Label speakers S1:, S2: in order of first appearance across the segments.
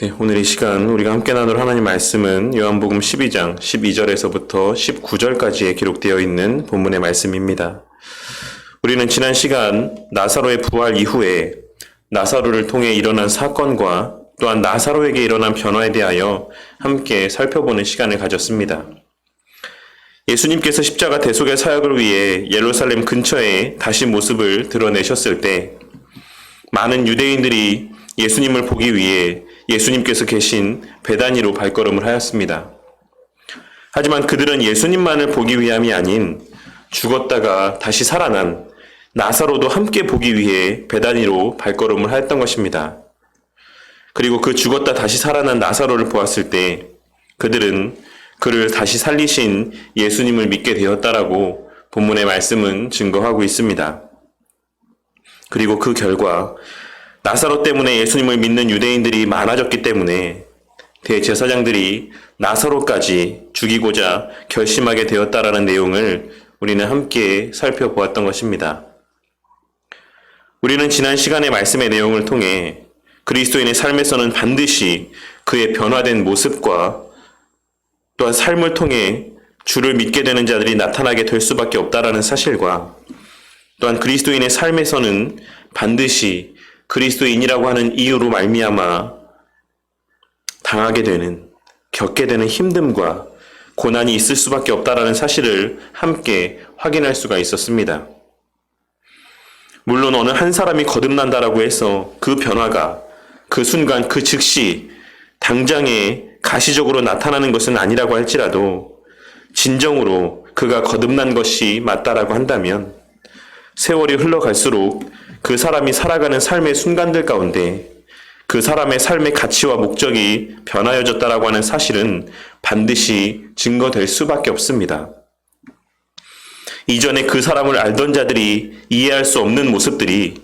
S1: 네, 오늘 이 시간 우리가 함께 나눌 하나님 말씀은 요한복음 12장 12절에서부터 19절까지에 기록되어 있는 본문의 말씀입니다. 우리는 지난 시간 나사로의 부활 이후에 나사로를 통해 일어난 사건과 또한 나사로에게 일어난 변화에 대하여 함께 살펴보는 시간을 가졌습니다. 예수님께서 십자가 대속의 사역을 위해 예루살렘 근처에 다시 모습을 드러내셨을 때 많은 유대인들이 예수님을 보기 위해 예수님께서 계신 베다니로 발걸음을 하였습니다. 하지만 그들은 예수님만을 보기 위함이 아닌 죽었다가 다시 살아난 나사로도 함께 보기 위해 베다니로 발걸음을 하였던 것입니다. 그리고 그 죽었다 다시 살아난 나사로를 보았을 때 그들은 그를 다시 살리신 예수님을 믿게 되었다라고 본문의 말씀은 증거하고 있습니다. 그리고 그 결과 나사로 때문에 예수님을 믿는 유대인들이 많아졌기 때문에 대제사장들이 나사로까지 죽이고자 결심하게 되었다라는 내용을 우리는 함께 살펴보았던 것입니다. 우리는 지난 시간의 말씀의 내용을 통해 그리스도인의 삶에서는 반드시 그의 변화된 모습과 또한 삶을 통해 주를 믿게 되는 자들이 나타나게 될 수밖에 없다라는 사실과 또한 그리스도인의 삶에서는 반드시 그리스도인이라고 하는 이유로 말미암아 당하게 되는, 겪게 되는 힘듦과 고난이 있을 수밖에 없다라는 사실을 함께 확인할 수가 있었습니다. 물론 어느 한 사람이 거듭난다라고 해서 그 변화가 그 순간 그 즉시 당장에 가시적으로 나타나는 것은 아니라고 할지라도 진정으로 그가 거듭난 것이 맞다라고 한다면 세월이 흘러갈수록 그 사람이 살아가는 삶의 순간들 가운데 그 사람의 삶의 가치와 목적이 변하여졌다라고 하는 사실은 반드시 증거될 수밖에 없습니다. 이전에 그 사람을 알던 자들이 이해할 수 없는 모습들이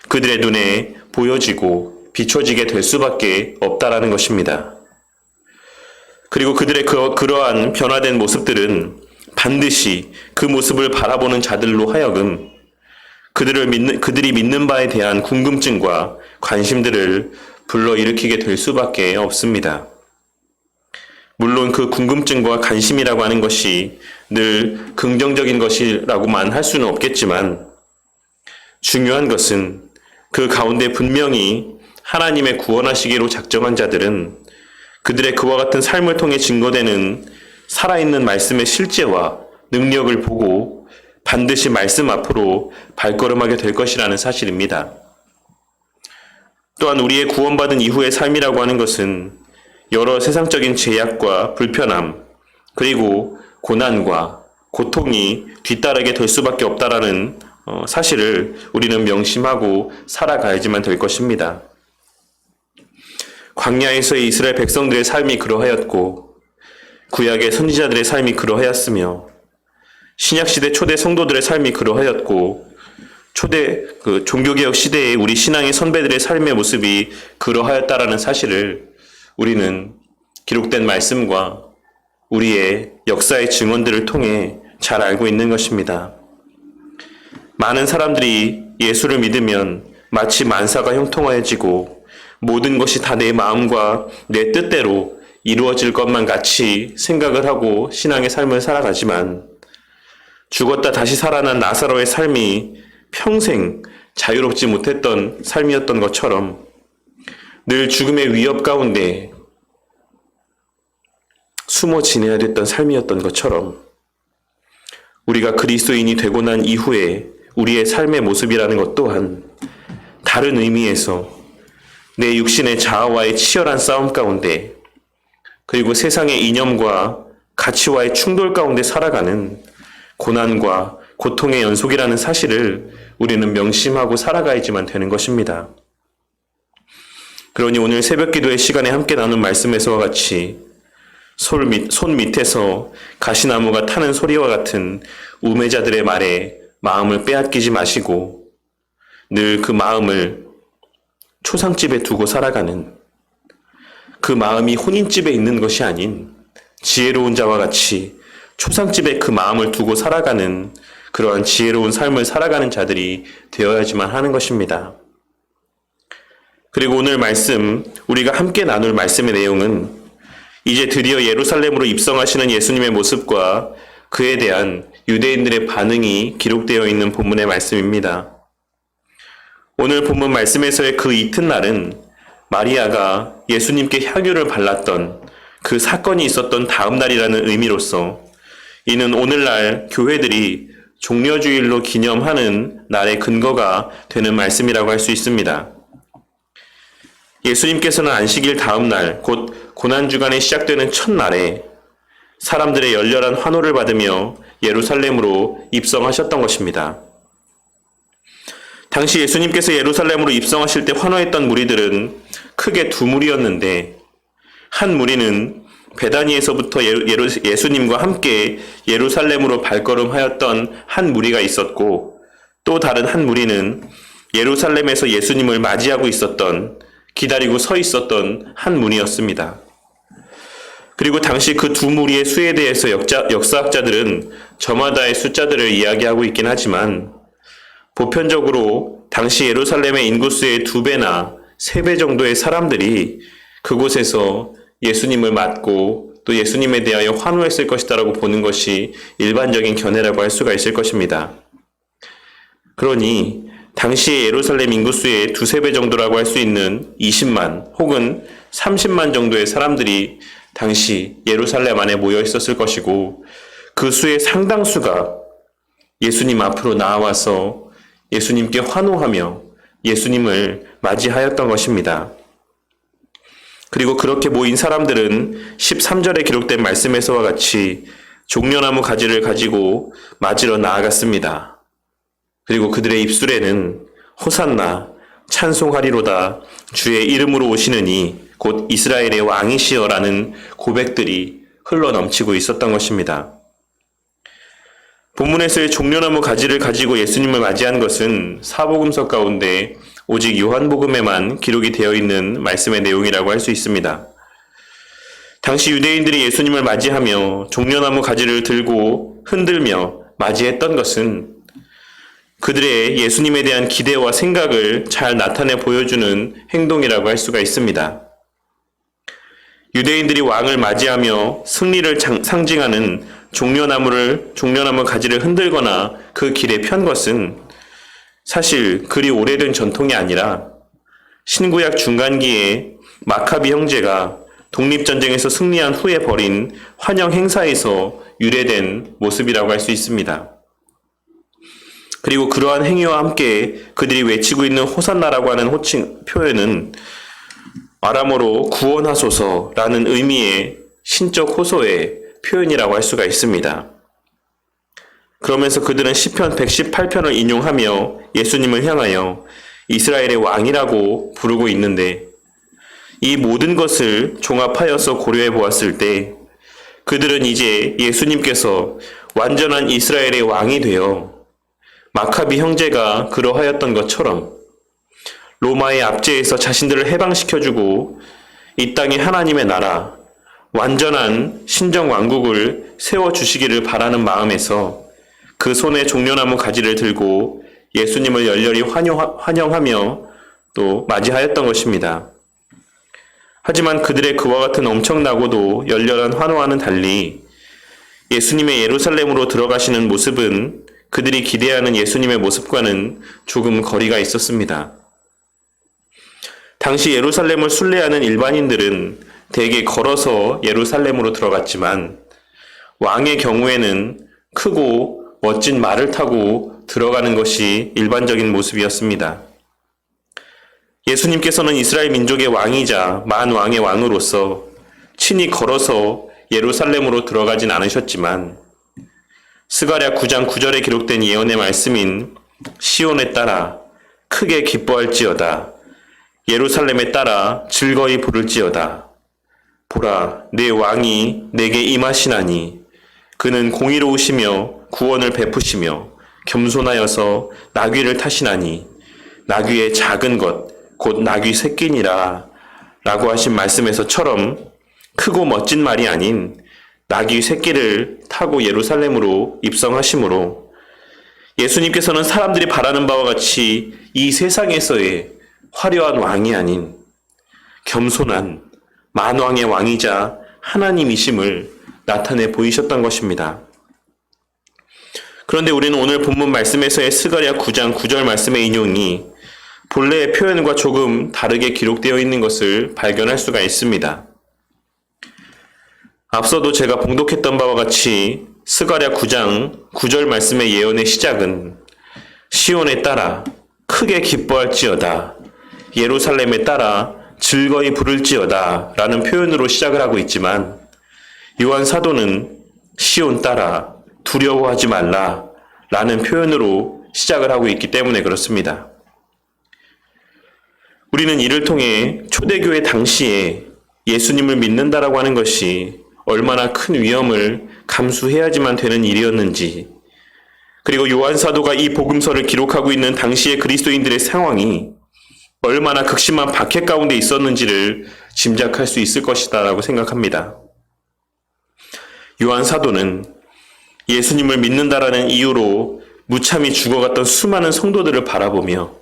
S1: 그들의 눈에 보여지고 비춰지게 될 수밖에 없다라는 것입니다. 그리고 그들의 그러한 변화된 모습들은 반드시 그 모습을 바라보는 자들로 하여금 그들이 믿는 바에 대한 궁금증과 관심들을 불러일으키게 될 수밖에 없습니다. 물론 그 궁금증과 관심이라고 하는 것이 늘 긍정적인 것이라고만 할 수는 없겠지만 중요한 것은 그 가운데 분명히 하나님의 구원하시기로 작정한 자들은 그들의 그와 같은 삶을 통해 증거되는 살아있는 말씀의 실제와 능력을 보고 반드시 말씀 앞으로 발걸음하게 될 것이라는 사실입니다. 또한 우리의 구원받은 이후의 삶이라고 하는 것은 여러 세상적인 제약과 불편함, 그리고 고난과 고통이 뒤따르게 될 수밖에 없다라는 사실을 우리는 명심하고 살아가야지만 될 것입니다. 광야에서의 이스라엘 백성들의 삶이 그러하였고 구약의 선지자들의 삶이 그러하였으며 신약시대 초대 성도들의 삶이 그러하였고 초대 종교개혁 시대의 우리 신앙의 선배들의 삶의 모습이 그러하였다라는 사실을 우리는 기록된 말씀과 우리의 역사의 증언들을 통해 잘 알고 있는 것입니다. 많은 사람들이 예수를 믿으면 마치 만사가 형통하여지고 모든 것이 다 내 마음과 내 뜻대로 이루어질 것만 같이 생각을 하고 신앙의 삶을 살아가지만 죽었다 다시 살아난 나사로의 삶이 평생 자유롭지 못했던 삶이었던 것처럼 늘 죽음의 위협 가운데 숨어 지내야 됐던 삶이었던 것처럼 우리가 그리스도인이 되고 난 이후에 우리의 삶의 모습이라는 것 또한 다른 의미에서 내 육신의 자아와의 치열한 싸움 가운데 그리고 세상의 이념과 가치와의 충돌 가운데 살아가는 고난과 고통의 연속이라는 사실을 우리는 명심하고 살아가야지만 되는 것입니다. 그러니 오늘 새벽 기도의 시간에 함께 나눈 말씀에서와 같이 손 밑에서 가시나무가 타는 소리와 같은 우매자들의 말에 마음을 빼앗기지 마시고 늘 그 마음을 초상집에 두고 살아가는 그 마음이 혼인집에 있는 것이 아닌 지혜로운 자와 같이 초상집에 그 마음을 두고 살아가는 그러한 지혜로운 삶을 살아가는 자들이 되어야지만 하는 것입니다. 그리고 오늘 말씀, 우리가 함께 나눌 말씀의 내용은 이제 드디어 예루살렘으로 입성하시는 예수님의 모습과 그에 대한 유대인들의 반응이 기록되어 있는 본문의 말씀입니다. 오늘 본문 말씀에서의 그 이튿날은 마리아가 예수님께 향유를 발랐던 그 사건이 있었던 다음 날이라는 의미로서 이는 오늘날 교회들이 종려주일로 기념하는 날의 근거가 되는 말씀이라고 할 수 있습니다. 예수님께서는 안식일 다음 날, 곧 고난주간에 시작되는 첫날에 사람들의 열렬한 환호를 받으며 예루살렘으로 입성하셨던 것입니다. 당시 예수님께서 예루살렘으로 입성하실 때 환호했던 무리들은 크게 두 무리였는데, 한 무리는 베다니에서부터 예수님과 함께 예루살렘으로 발걸음하였던 한 무리가 있었고, 또 다른 한 무리는 예루살렘에서 예수님을 맞이하고 있었던, 기다리고 서 있었던 한 무리였습니다. 그리고 당시 그 두 무리의 수에 대해서 역사학자들은 저마다의 숫자들을 이야기하고 있긴 하지만 보편적으로 당시 예루살렘의 인구수의 2배나 3배 정도의 사람들이 그곳에서 예수님을 맞고 또 예수님에 대하여 환호했을 것이다라고 보는 것이 일반적인 견해라고 할 수가 있을 것입니다. 그러니 당시의 예루살렘 인구수의 2~3배 정도라고 할 수 있는 20만 혹은 30만 정도의 사람들이 당시 예루살렘 안에 모여 있었을 것이고 그 수의 상당수가 예수님 앞으로 나와서 예수님께 환호하며 예수님을 맞이하였던 것입니다. 그리고 그렇게 모인 사람들은 13절에 기록된 말씀에서와 같이 종려나무 가지를 가지고 맞으러 나아갔습니다. 그리고 그들의 입술에는 호산나 찬송하리로다 주의 이름으로 오시느니 곧 이스라엘의 왕이시여라는 고백들이 흘러넘치고 있었던 것입니다. 본문에서의 종려나무 가지를 가지고 예수님을 맞이한 것은 사복음서 가운데 오직 요한복음에만 기록이 되어 있는 말씀의 내용이라고 할 수 있습니다. 당시 유대인들이 예수님을 맞이하며 종려나무 가지를 들고 흔들며 맞이했던 것은 그들의 예수님에 대한 기대와 생각을 잘 나타내 보여주는 행동이라고 할 수가 있습니다. 유대인들이 왕을 맞이하며 승리를 상징하는 종려나무 가지를 흔들거나 그 길에 편 것은 사실 그리 오래된 전통이 아니라 신구약 중간기에 마카비 형제가 독립전쟁에서 승리한 후에 벌인 환영 행사에서 유래된 모습이라고 할 수 있습니다. 그리고 그러한 행위와 함께 그들이 외치고 있는 호산나라고 하는 호칭 표현은 아람어로 구원하소서라는 의미의 신적 호소의 표현이라고 할 수가 있습니다. 그러면서 그들은 시편 118편을 인용하며 예수님을 향하여 이스라엘의 왕이라고 부르고 있는데 이 모든 것을 종합하여서 고려해 보았을 때 그들은 이제 예수님께서 완전한 이스라엘의 왕이 되어 마카비 형제가 그러하였던 것처럼 로마의 압제에서 자신들을 해방시켜주고 이 땅에 하나님의 나라, 완전한 신정왕국을 세워주시기를 바라는 마음에서 그 손에 종려나무 가지를 들고 예수님을 열렬히 환영하며 또 맞이하였던 것입니다. 하지만 그들의 그와 같은 엄청나고도 열렬한 환호와는 달리 예수님의 예루살렘으로 들어가시는 모습은 그들이 기대하는 예수님의 모습과는 조금 거리가 있었습니다. 당시 예루살렘을 순례하는 일반인들은 대개 걸어서 예루살렘으로 들어갔지만 왕의 경우에는 크고 멋진 말을 타고 들어가는 것이 일반적인 모습이었습니다. 예수님께서는 이스라엘 민족의 왕이자 만왕의 왕으로서 친히 걸어서 예루살렘으로 들어가진 않으셨지만 스가랴 9장 9절에 기록된 예언의 말씀인 시온에 따라 크게 기뻐할지어다 예루살렘에 따라 즐거이 부를지어다 보라 내 왕이 내게 임하시나니 그는 공의로우시며 구원을 베푸시며 겸손하여서 나귀를 타시나니 나귀의 작은 것 곧 나귀 새끼니라 라고 하신 말씀에서처럼 크고 멋진 말이 아닌 나귀 새끼를 타고 예루살렘으로 입성하심으로 예수님께서는 사람들이 바라는 바와 같이 이 세상에서의 화려한 왕이 아닌 겸손한 만왕의 왕이자 하나님이심을 나타내 보이셨던 것입니다. 그런데 우리는 오늘 본문 말씀에서의 스가랴 9장 9절 말씀의 인용이 본래의 표현과 조금 다르게 기록되어 있는 것을 발견할 수가 있습니다. 앞서도 제가 봉독했던 바와 같이 스가랴 9장 9절 말씀의 예언의 시작은 시온에 따라 크게 기뻐할지어다, 예루살렘에 따라 즐거이 부를지어다 라는 표현으로 시작을 하고 있지만, 요한 사도는 시온 따라 두려워하지 말라 라는 표현으로 시작을 하고 있기 때문에 그렇습니다. 우리는 이를 통해 초대교회 당시에 예수님을 믿는다라고 하는 것이 얼마나 큰 위험을 감수해야지만 되는 일이었는지, 그리고 요한 사도가 이 복음서를 기록하고 있는 당시의 그리스도인들의 상황이 얼마나 극심한 박해 가운데 있었는지를 짐작할 수 있을 것이다라고 생각합니다. 요한 사도는 예수님을 믿는다라는 이유로 무참히 죽어갔던 수많은 성도들을 바라보며,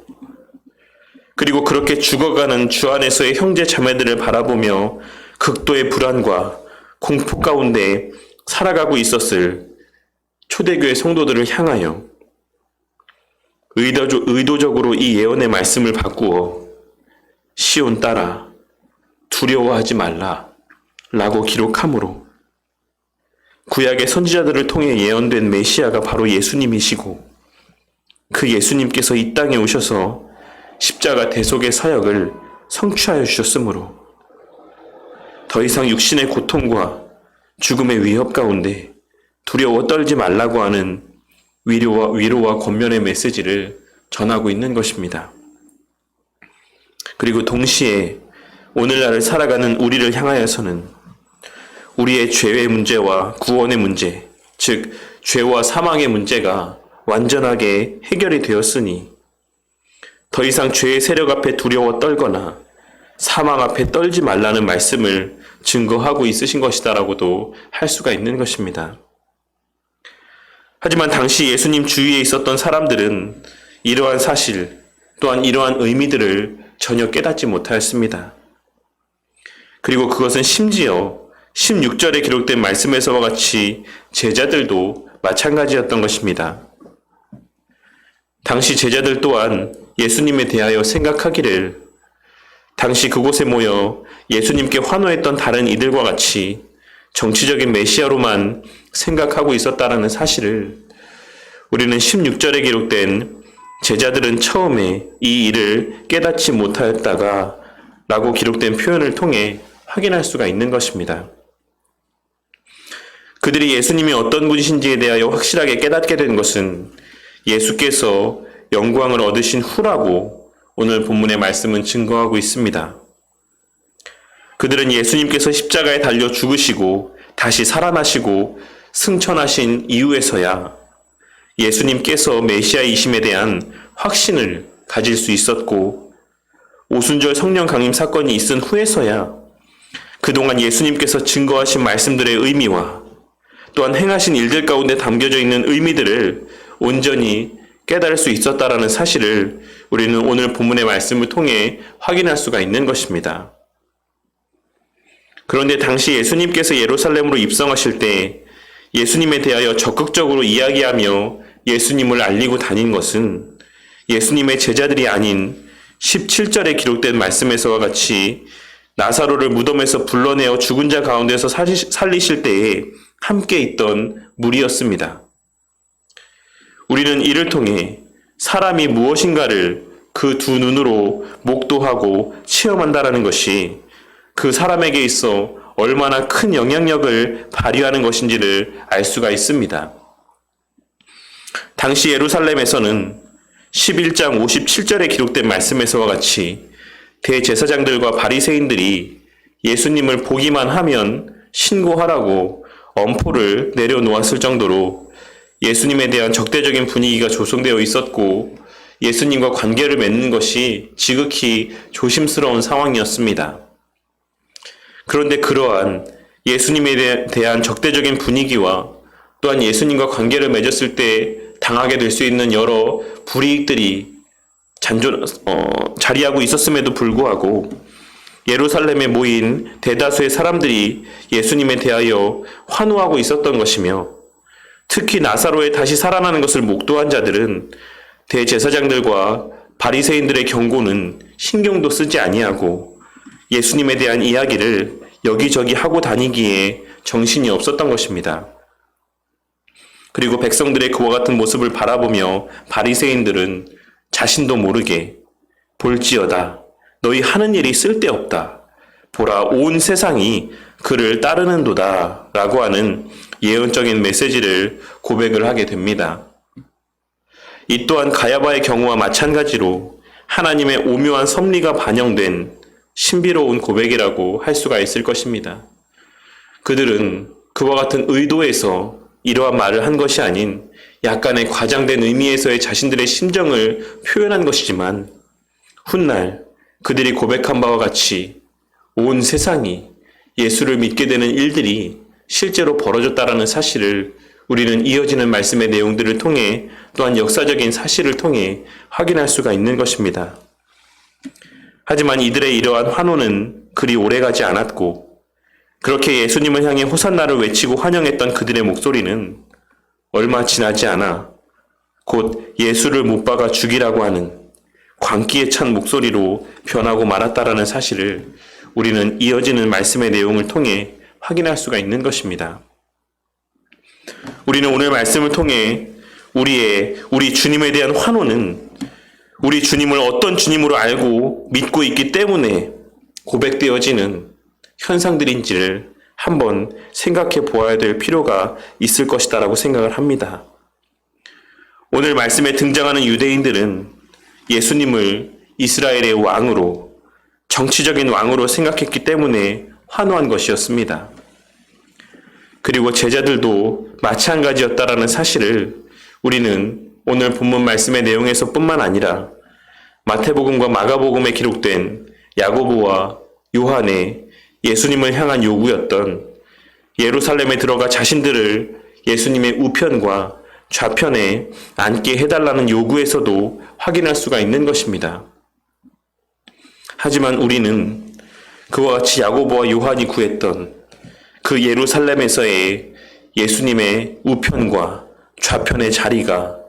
S1: 그리고 그렇게 죽어가는 주 안에서의 형제 자매들을 바라보며 극도의 불안과 공포 가운데 살아가고 있었을 초대교회 성도들을 향하여 의도적으로 이 예언의 말씀을 바꾸어 시온 따라 두려워하지 말라 라고 기록하므로 구약의 선지자들을 통해 예언된 메시아가 바로 예수님이시고, 그 예수님께서 이 땅에 오셔서 십자가 대속의 사역을 성취하여 주셨으므로 더 이상 육신의 고통과 죽음의 위협 가운데 두려워 떨지 말라고 하는 위로와 권면의 메시지를 전하고 있는 것입니다. 그리고 동시에 오늘날을 살아가는 우리를 향하여서는 우리의 죄의 문제와 구원의 문제, 즉 죄와 사망의 문제가 완전하게 해결이 되었으니 더 이상 죄의 세력 앞에 두려워 떨거나 사망 앞에 떨지 말라는 말씀을 증거하고 있으신 것이다라고도 할 수가 있는 것입니다. 하지만 당시 예수님 주위에 있었던 사람들은 이러한 사실 또한 이러한 의미들을 전혀 깨닫지 못하였습니다. 그리고 그것은 심지어 16절에 기록된 말씀에서와 같이 제자들도 마찬가지였던 것입니다. 당시 제자들 또한 예수님에 대하여 생각하기를 당시 그곳에 모여 예수님께 환호했던 다른 이들과 같이 정치적인 메시아로만 생각하고 있었다라는 사실을 우리는 16절에 기록된 제자들은 처음에 이 일을 깨닫지 못하였다가 라고 기록된 표현을 통해 확인할 수가 있는 것입니다. 그들이 예수님이 어떤 분이신지에 대하여 확실하게 깨닫게 된 것은 예수께서 영광을 얻으신 후라고 오늘 본문의 말씀은 증거하고 있습니다. 그들은 예수님께서 십자가에 달려 죽으시고 다시 살아나시고 승천하신 이후에서야 예수님께서 메시아이심에 대한 확신을 가질 수 있었고, 오순절 성령 강림 사건이 있은 후에서야 그동안 예수님께서 증거하신 말씀들의 의미와 또한 행하신 일들 가운데 담겨져 있는 의미들을 온전히 깨달을 수 있었다라는 사실을 우리는 오늘 본문의 말씀을 통해 확인할 수가 있는 것입니다. 그런데 당시 예수님께서 예루살렘으로 입성하실 때 예수님에 대하여 적극적으로 이야기하며 예수님을 알리고 다닌 것은 예수님의 제자들이 아닌 17절에 기록된 말씀에서와 같이 나사로를 무덤에서 불러내어 죽은 자 가운데서 살리실 때에 함께 있던 무리였습니다. 우리는 이를 통해 사람이 무엇인가를 그 두 눈으로 목도하고 체험한다라는 것이 그 사람에게 있어 얼마나 큰 영향력을 발휘하는 것인지를 알 수가 있습니다. 당시 예루살렘에서는 11장 57절에 기록된 말씀에서와 같이 대제사장들과 바리새인들이 예수님을 보기만 하면 신고하라고 엄포를 내려놓았을 정도로 예수님에 대한 적대적인 분위기가 조성되어 있었고, 예수님과 관계를 맺는 것이 지극히 조심스러운 상황이었습니다. 그런데 그러한 예수님에 대한 적대적인 분위기와 또한 예수님과 관계를 맺었을 때 당하게 될 수 있는 여러 불이익들이 자리하고 있었음에도 불구하고 예루살렘에 모인 대다수의 사람들이 예수님에 대하여 환호하고 있었던 것이며, 특히 나사로의 다시 살아나는 것을 목도한 자들은 대제사장들과 바리새인들의 경고는 신경도 쓰지 아니하고 예수님에 대한 이야기를 여기저기 하고 다니기에 정신이 없었던 것입니다. 그리고 백성들의 그와 같은 모습을 바라보며 바리새인들은 자신도 모르게 볼지어다, 너희 하는 일이 쓸데없다, 보라 온 세상이 그를 따르는도다 라고 하는 예언적인 메시지를 고백을 하게 됩니다. 이 또한 가야바의 경우와 마찬가지로 하나님의 오묘한 섭리가 반영된 신비로운 고백이라고 할 수가 있을 것입니다. 그들은 그와 같은 의도에서 이러한 말을 한 것이 아닌 약간의 과장된 의미에서의 자신들의 심정을 표현한 것이지만, 훗날 그들이 고백한 바와 같이 온 세상이 예수를 믿게 되는 일들이 실제로 벌어졌다라는 사실을 우리는 이어지는 말씀의 내용들을 통해, 또한 역사적인 사실을 통해 확인할 수가 있는 것입니다. 하지만 이들의 이러한 환호는 그리 오래가지 않았고, 그렇게 예수님을 향해 호산나를 외치고 환영했던 그들의 목소리는 얼마 지나지 않아 곧 예수를 못 박아 죽이라고 하는 광기에 찬 목소리로 변하고 말았다라는 사실을 우리는 이어지는 말씀의 내용을 통해 확인할 수가 있는 것입니다. 우리는 오늘 말씀을 통해 우리 주님에 대한 환호는 우리 주님을 어떤 주님으로 알고 믿고 있기 때문에 고백되어지는 현상들인지를 한번 생각해 보아야 될 필요가 있을 것이다라고 생각을 합니다. 오늘 말씀에 등장하는 유대인들은 예수님을 이스라엘의 왕으로, 정치적인 왕으로 생각했기 때문에 환호한 것이었습니다. 그리고 제자들도 마찬가지였다라는 사실을 우리는 오늘 본문 말씀의 내용에서 뿐만 아니라 마태복음과 마가복음에 기록된 야고보와 요한의 예수님을 향한 요구였던 예루살렘에 들어가 자신들을 예수님의 우편과 좌편에 앉게 해달라는 요구에서도 확인할 수가 있는 것입니다. 하지만 우리는 그와 같이 야고보와 요한이 구했던 그 예루살렘에서의 예수님의 우편과 좌편의 자리가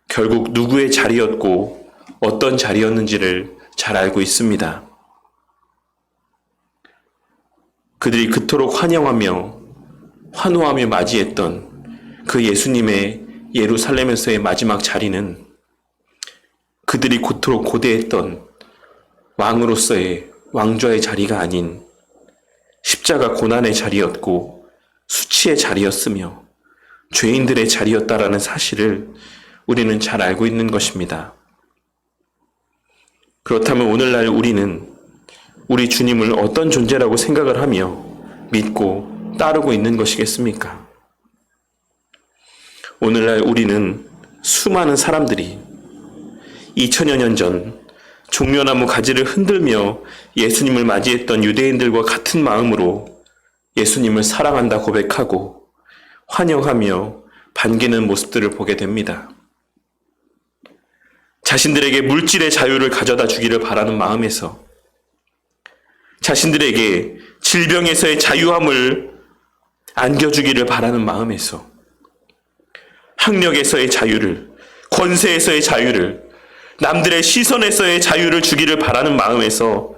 S1: 결국 누구의 자리였고 어떤 자리였는지를 잘 알고 있습니다. 그들이 그토록 환영하며 환호하며 맞이했던 그 예수님의 예루살렘에서의 마지막 자리는 그들이 그토록 고대했던 왕으로서의 왕좌의 자리가 아닌 십자가 고난의 자리였고 수치의 자리였으며 죄인들의 자리였다라는 사실을 우리는 잘 알고 있는 것입니다. 그렇다면 오늘날 우리는 우리 주님을 어떤 존재라고 생각을 하며 믿고 따르고 있는 것이겠습니까? 오늘날 우리는 수많은 사람들이 2000여 년 전 종려나무 가지를 흔들며 예수님을 맞이했던 유대인들과 같은 마음으로 예수님을 사랑한다 고백하고 환영하며 반기는 모습들을 보게 됩니다. 자신들에게 물질의 자유를 가져다 주기를 바라는 마음에서, 자신들에게 질병에서의 자유함을 안겨주기를 바라는 마음에서, 학력에서의 자유를, 권세에서의 자유를, 남들의 시선에서의 자유를 주기를 바라는 마음에서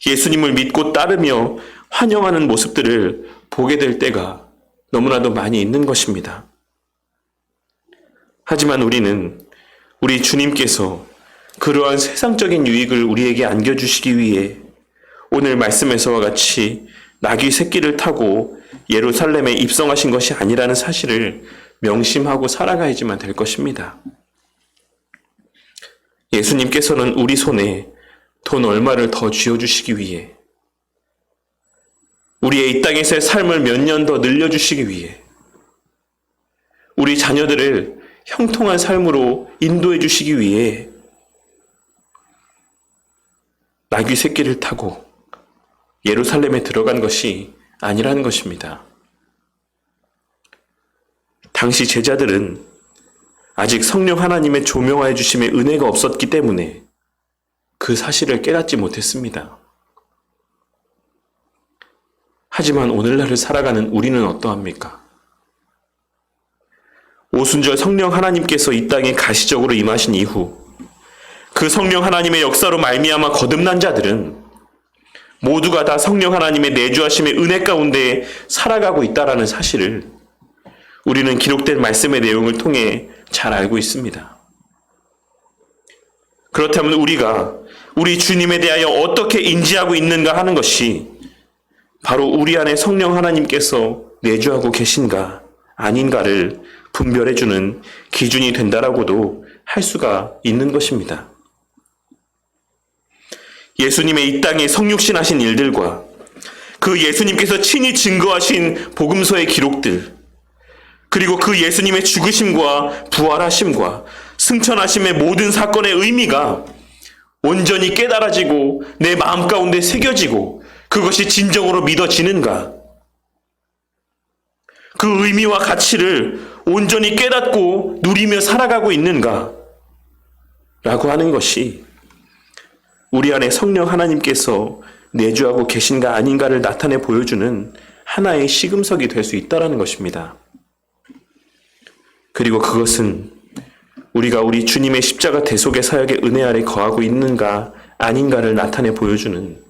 S1: 예수님을 믿고 따르며 환영하는 모습들을 보게 될 때가 너무나도 많이 있는 것입니다. 하지만 우리는 우리 주님께서 그러한 세상적인 유익을 우리에게 안겨주시기 위해 오늘 말씀에서와 같이 나귀 새끼를 타고 예루살렘에 입성하신 것이 아니라는 사실을 명심하고 살아가야지만 될 것입니다. 예수님께서는 우리 손에 돈 얼마를 더 쥐어주시기 위해, 우리의 이 땅에서의 삶을 몇 년 더 늘려주시기 위해, 우리 자녀들을 형통한 삶으로 인도해 주시기 위해 나귀 새끼를 타고 예루살렘에 들어간 것이 아니라는 것입니다. 당시 제자들은 아직 성령 하나님의 조명하여 주심의 은혜가 없었기 때문에 그 사실을 깨닫지 못했습니다. 하지만 오늘날을 살아가는 우리는 어떠합니까? 오순절 성령 하나님께서 이 땅에 가시적으로 임하신 이후 그 성령 하나님의 역사로 말미암아 거듭난 자들은 모두가 다 성령 하나님의 내주하심의 은혜 가운데 살아가고 있다라는 사실을 우리는 기록된 말씀의 내용을 통해 잘 알고 있습니다. 그렇다면 우리가 우리 주님에 대하여 어떻게 인지하고 있는가 하는 것이 바로 우리 안에 성령 하나님께서 내주하고 계신가 아닌가를 분별해주는 기준이 된다라고도 할 수가 있는 것입니다. 예수님의 이 땅에 성육신 하신 일들과 그 예수님께서 친히 증거하신 복음서의 기록들, 그리고 그 예수님의 죽으심과 부활하심과 승천하심의 모든 사건의 의미가 온전히 깨달아지고 내 마음 가운데 새겨지고 그것이 진정으로 믿어지는가? 그 의미와 가치를 온전히 깨닫고 누리며 살아가고 있는가? 라고 하는 것이 우리 안에 성령 하나님께서 내주하고 계신가 아닌가를 나타내 보여주는 하나의 시금석이 될 수 있다는 것입니다. 그리고 그것은 우리가 우리 주님의 십자가 대속의 사역의 은혜 아래 거하고 있는가 아닌가를 나타내 보여주는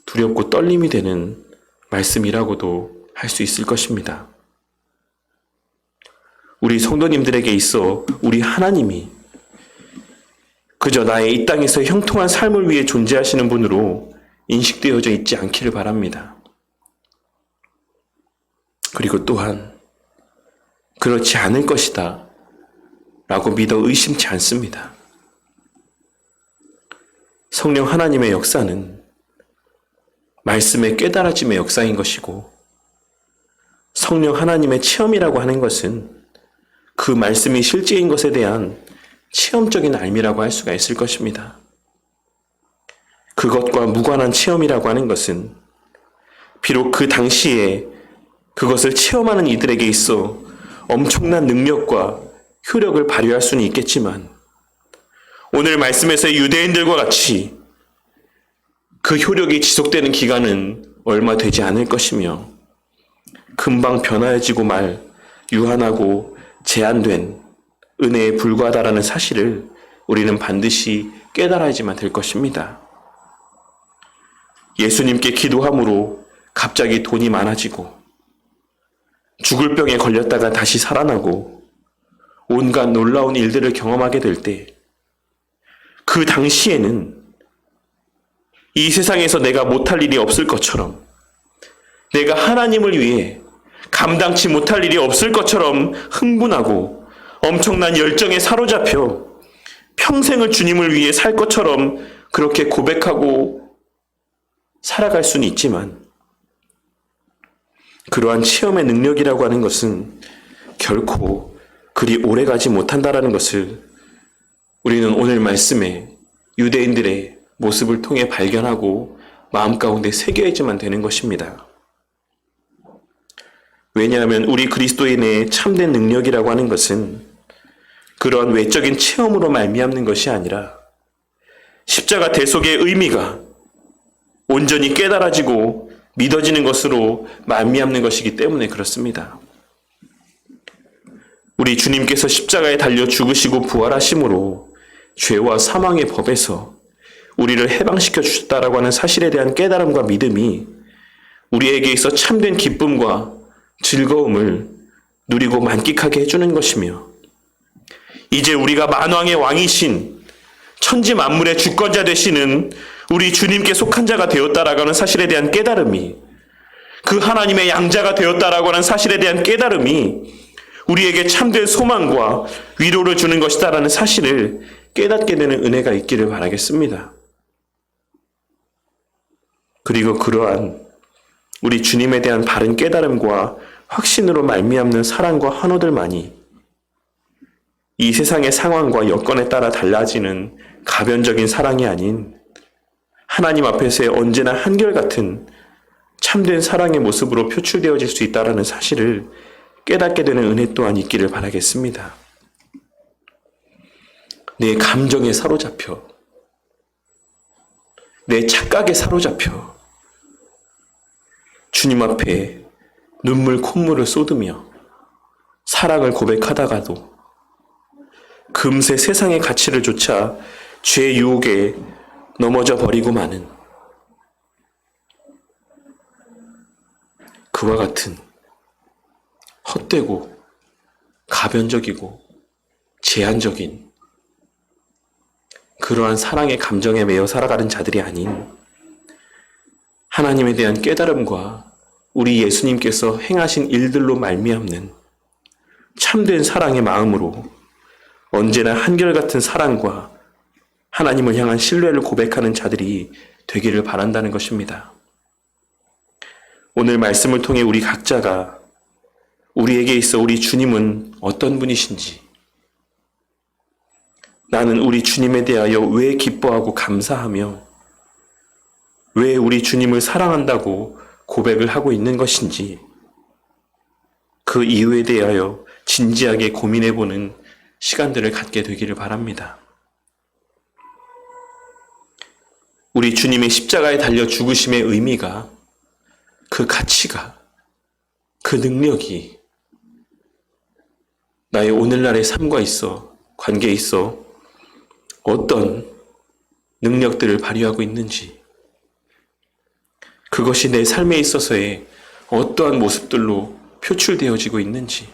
S1: 두렵고 떨림이 되는 말씀이라고도 할 수 있을 것입니다. 우리 성도님들에게 있어 우리 하나님이 그저 나의 이 땅에서 형통한 삶을 위해 존재하시는 분으로 인식되어져 있지 않기를 바랍니다. 그리고 또한 그렇지 않을 것이다 라고 믿어 의심치 않습니다. 성령 하나님의 역사는 말씀의 깨달아짐의 역사인 것이고 성령 하나님의 체험이라고 하는 것은 그 말씀이 실제인 것에 대한 체험적인 알미라고 할 수가 있을 것입니다. 그것과 무관한 체험이라고 하는 것은 비록 그 당시에 그것을 체험하는 이들에게 있어 엄청난 능력과 효력을 발휘할 수는 있겠지만 오늘 말씀에서의 유대인들과 같이 그 효력이 지속되는 기간은 얼마 되지 않을 것이며 금방 변화해지고 말 유한하고 제한된 은혜에 불과하다라는 사실을 우리는 반드시 깨달아야지만 될 것입니다. 예수님께 기도함으로 갑자기 돈이 많아지고 죽을 병에 걸렸다가 다시 살아나고 온갖 놀라운 일들을 경험하게 될 때 그 당시에는 이 세상에서 내가 못할 일이 없을 것처럼 내가 하나님을 위해 감당치 못할 일이 없을 것처럼 흥분하고 엄청난 열정에 사로잡혀 평생을 주님을 위해 살 것처럼 그렇게 고백하고 살아갈 수는 있지만 그러한 체험의 능력이라고 하는 것은 결코 그리 오래가지 못한다라는 것을 우리는 오늘 말씀에 유대인들의 모습을 통해 발견하고 마음 가운데 새겨야지만 되는 것입니다. 왜냐하면 우리 그리스도인의 참된 능력이라고 하는 것은 그러한 외적인 체험으로 말미암는 것이 아니라 십자가 대속의 의미가 온전히 깨달아지고 믿어지는 것으로 말미암는 것이기 때문에 그렇습니다. 우리 주님께서 십자가에 달려 죽으시고 부활하심으로 죄와 사망의 법에서 우리를 해방시켜 주셨다라고 하는 사실에 대한 깨달음과 믿음이 우리에게 있어 참된 기쁨과 즐거움을 누리고 만끽하게 해주는 것이며 이제 우리가 만왕의 왕이신 천지 만물의 주권자 되시는 우리 주님께 속한 자가 되었다라고 하는 사실에 대한 깨달음이 그 하나님의 양자가 되었다라고 하는 사실에 대한 깨달음이 우리에게 참된 소망과 위로를 주는 것이다라는 사실을 깨닫게 되는 은혜가 있기를 바라겠습니다. 그리고 그러한 우리 주님에 대한 바른 깨달음과 확신으로 말미암는 사랑과 환호들만이 이 세상의 상황과 여건에 따라 달라지는 가변적인 사랑이 아닌 하나님 앞에서의 언제나 한결같은 참된 사랑의 모습으로 표출되어질 수 있다는 사실을 깨닫게 되는 은혜 또한 있기를 바라겠습니다. 내 감정에 사로잡혀, 내 착각에 사로잡혀 주님 앞에 눈물 콧물을 쏟으며 사랑을 고백하다가도 금세 세상의 가치를 좇아 죄의 유혹에 넘어져 버리고 마는 그와 같은 헛되고 가변적이고 제한적인 그러한 사랑의 감정에 매여 살아가는 자들이 아닌 하나님에 대한 깨달음과 우리 예수님께서 행하신 일들로 말미암는 참된 사랑의 마음으로 언제나 한결같은 사랑과 하나님을 향한 신뢰를 고백하는 자들이 되기를 바란다는 것입니다. 오늘 말씀을 통해 우리 각자가 우리에게 있어 우리 주님은 어떤 분이신지, 나는 우리 주님에 대하여 왜 기뻐하고 감사하며 왜 우리 주님을 사랑한다고 고백을 하고 있는 것인지, 그 이유에 대하여 진지하게 고민해보는 시간들을 갖게 되기를 바랍니다. 우리 주님의 십자가에 달려 죽으심의 의미가, 그 가치가, 그 능력이 나의 오늘날의 삶과 있어, 관계에 있어 어떤 능력들을 발휘하고 있는지, 그것이 내 삶에 있어서의 어떠한 모습들로 표출되어지고 있는지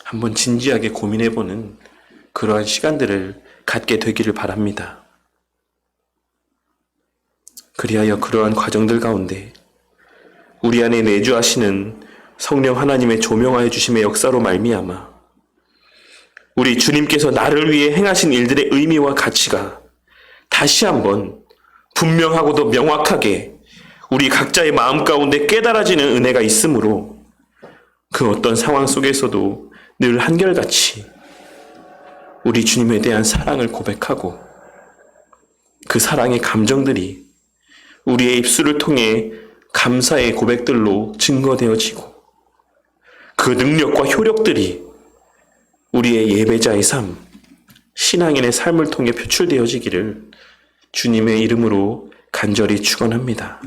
S1: 한번 진지하게 고민해보는 그러한 시간들을 갖게 되기를 바랍니다. 그리하여 그러한 과정들 가운데 우리 안에 내주하시는 성령 하나님의 조명하여 주심의 역사로 말미암아 우리 주님께서 나를 위해 행하신 일들의 의미와 가치가 다시 한번 분명하고도 명확하게 우리 각자의 마음 가운데 깨달아지는 은혜가 있으므로 그 어떤 상황 속에서도 늘 한결같이 우리 주님에 대한 사랑을 고백하고 그 사랑의 감정들이 우리의 입술을 통해 감사의 고백들로 증거되어지고 그 능력과 효력들이 우리의 예배자의 삶, 신앙인의 삶을 통해 표출되어지기를 주님의 이름으로 간절히 축원합니다.